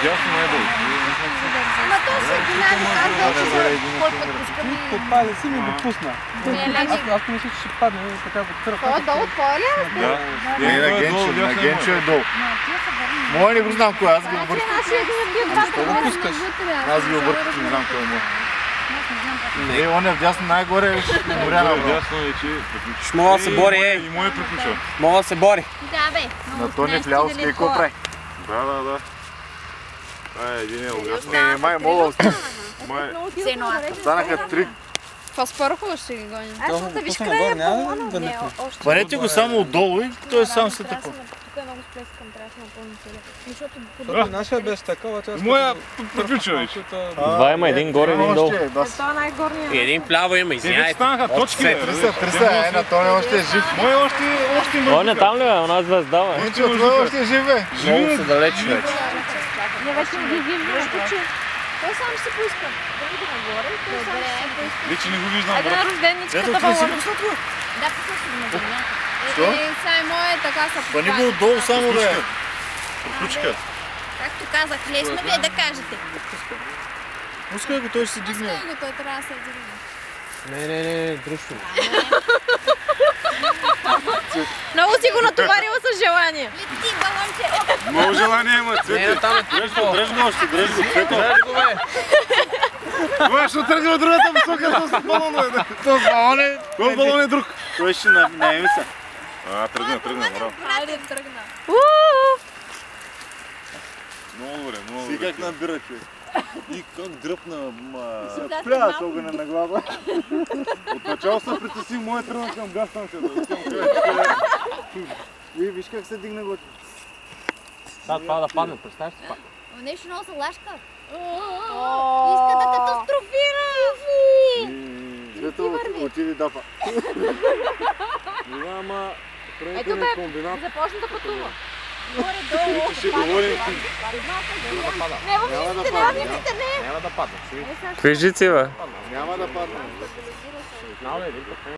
Отдясно най-долу. Ама то се динамика, аз вече кой път пускам и... Попали си ми допусна. Аз мисля, че ще падне така по тръпа. Той е долу, кой ли? Да. Не, на Генчо е долу. Моя не го знам кой, аз ги объркам. Аз ги объркам, не знам кой е мой. Он е вдясно най-горе, ще моря на връв. Отдясно е, че... Мога да се бори, ей! И мой приключва. Мога да се бори. Да, бе. На Тони Влявовски и какво прави? Да. Това е един ужасно. Не, май мога. Станаха 3. Това скоро хубаво ще ги гоним. Аз ще виж края по-лано. Парете го само отдолу и той сам се такова. Тук е много сплескам, трябва да се напълни целия. Защото Нашия беше такова, че... Моя приключва вече. Два има, един горе, един долу. това е най-горният. И един пляво има, извиняйте. Станаха точки. 300, на Тони още е жив. Мой още има. Той не там ли бе? У нас звезда бе. Генчо, той още е жив, бе. Много са далеч вече. Не, вече не ги виждам, че... Той сам се поиска. Да види нагоре, той сам се поиска. Вече не го виждам. Айде на рожденичката балона. Да, пусна на земя. Що? Сега и мое така са Па не го отдолу само, бе. Приключка. Както казах, лесно ви е да кажете. Пускай го, той ще се дигне. Пускай го, той трябва да се дигне. Не, дружко. Много си го натоварила с желание. Лети, балонче! Много желание има, Цвети. Дръж го още, дръж го, Цвети. Дай го, бе! Това ще тръгне от другата висока, този балон е. Този балон е... Този балон е друг. Той ще наеми се. Тръгна, браво. Айде, тръгна. Много добре, много Си добре. как набира, човек. И как дръпна, пля с огъня на глава. Отначало се притеси, моя тръгна към газ станцията. И виж как се дигна го. Това да падне, представяш си пак. Нещо много са лашка. Иска да те катастрофира! Цвето отиди дапа. Ама, Ето бе, започна да пътува. Горе-долу. ще говорим. Не, във виждите, не! Няма да падне. Какви жици бе? Няма да падне.